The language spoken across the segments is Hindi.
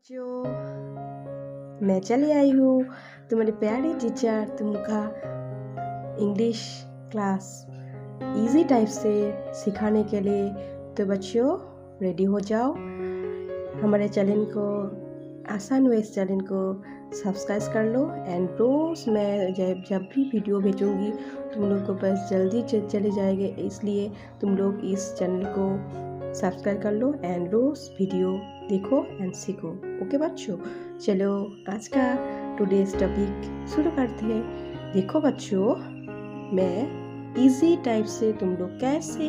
बच्चों, मैं चली आई हूँ तुम्हारी प्यारी टीचर तुमका इंग्लिश क्लास इजी टाइप से सिखाने के लिए। तो बच्चों रेडी हो जाओ, हमारे चैनल को आसान वे चैनल को सब्सक्राइब कर लो। एंड रोज़ मैं जब भी वीडियो भेजूँगी तुम लोग को बस जल्दी चले जाएंगे, इसलिए तुम लोग इस चैनल को सब्सक्राइब कर लो एंड रोज़ वीडियो देखो एंड सीखो। ओके बच्चों, चलो आज का टुडेज टॉपिक शुरू करते हैं। देखो बच्चों, मैं इजी टाइप से तुम लोग कैसे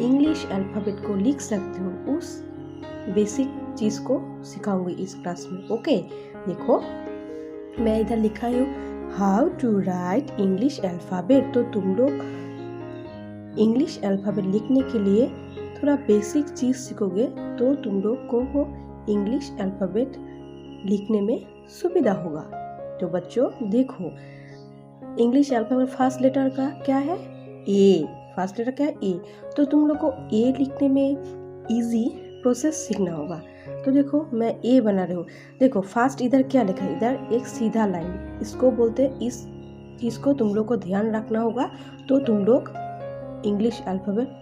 इंग्लिश अल्फ़ाबेट को लिख सकते हो उस बेसिक चीज़ को सिखाऊंगी इस क्लास में। ओके देखो, मैं इधर लिखा हूँ how to write English alphabet. तो तुम लोग इंग्लिश अल्फ़ाबेट लिखने के लिए थोड़ा बेसिक चीज़ सीखोगे तो तुम लोग को इंग्लिश अल्फ़ाबेट लिखने में सुविधा होगा। तो बच्चों देखो, इंग्लिश अल्फ़ाबेट फर्स्ट लेटर का क्या है? ए। फर्स्ट लेटर क्या है? ए। तो तुम लोग को ए लिखने में इजी प्रोसेस सीखना होगा। तो देखो मैं ए बना रही हूँ। देखो फर्स्ट इधर क्या लिखा है? इधर एक सीधा लाइन, इसको बोलते हैं। इस चीज़ को तुम लोग को ध्यान रखना होगा तो तुम लोग इंग्लिश अल्फ़ाबेट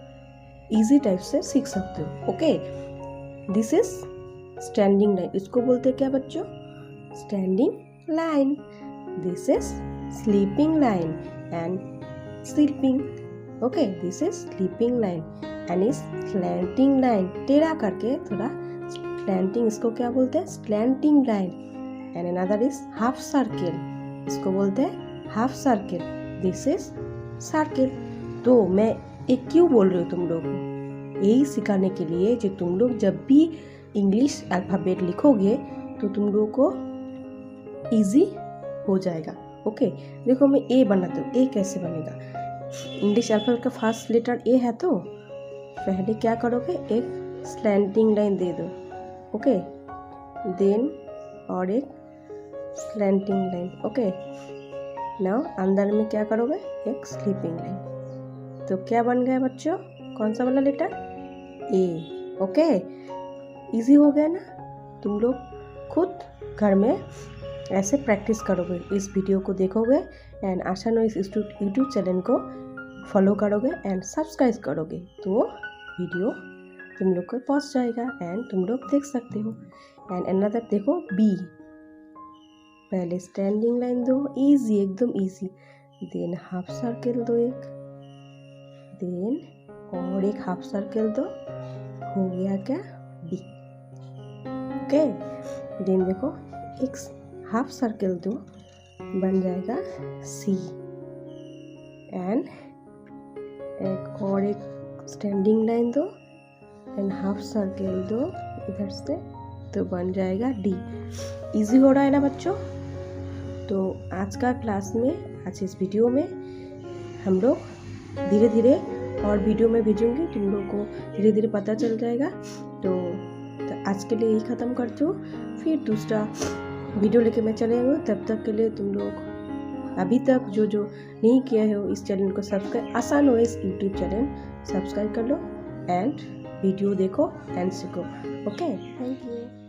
इजी टाइप से सीख सकते हो। Okay, this is standing line, इसको बोलते हैं क्या बच्चों? Standing line. This is sleeping line and sleeping. Okay, this is sleeping line and is slanting line, टेढ़ा करके थोड़ा स्लैंटिंग, इसको क्या बोलते हैं? Slanting line. And another is half circle, इसको बोलते हैं half circle. This is circle. तो मैं एक क्यों बोल रही हूँ तुम लोग को? यही सिखाने के लिए जो तुम लोग जब भी इंग्लिश अल्फ़ाबेट लिखोगे तो तुम लोग को इजी हो जाएगा। ओके देखो मैं ए बनाती हूँ। ए कैसे बनेगा? इंग्लिश अल्फ़ाबेट का फर्स्ट लेटर ए है, तो पहले क्या करोगे? एक स्लैंटिंग लाइन दे दो। ओके, देन और एक स्लैंटिंग लाइन। ओके, नाउ अंदर में क्या करोगे? एक स्लीपिंग लाइन। तो क्या बन गया बच्चों? कौन सा वाला लेटर? ए। ओके, इजी हो गया ना? तुम लोग खुद घर में ऐसे प्रैक्टिस करोगे, इस वीडियो को देखोगे एंड आसान इस यूट्यूब चैनल को फॉलो करोगे एंड सब्सक्राइब करोगे तो वीडियो तुम लोग को पहुंच जाएगा एंड तुम लोग देख सकते हो। एंड अनदर देखो बी, पहले स्टैंडिंग लाइन दो, इजी एकदम इजी, देन हाफ सर्किल दो एक, देन और एक हाफ सर्किल दो, हो गया क्या? बी। ओके, देन देखो एक हाफ सर्किल दो, बन जाएगा सी। एंड एक और एक स्टैंडिंग लाइन दो एंड हाफ सर्किल दो इधर से, तो बन जाएगा डी। इजी हो रहा है ना बच्चों? तो आज का क्लास में, आज इस वीडियो में हम लोग धीरे धीरे और वीडियो में भेजूंगी, तुम लोग को धीरे धीरे पता चल जाएगा। तो आज के लिए यही ख़त्म करती हूँ, फिर दूसरा वीडियो लेके मैं चले आऊँगी। तब तक के लिए तुम लोग अभी तक जो नहीं किया है इस चैनल को सब्सक्राइब, आसान हो इस यूट्यूब चैनल सब्सक्राइब कर लो एंड वीडियो देखो एंड सीखो। Okay, thank you.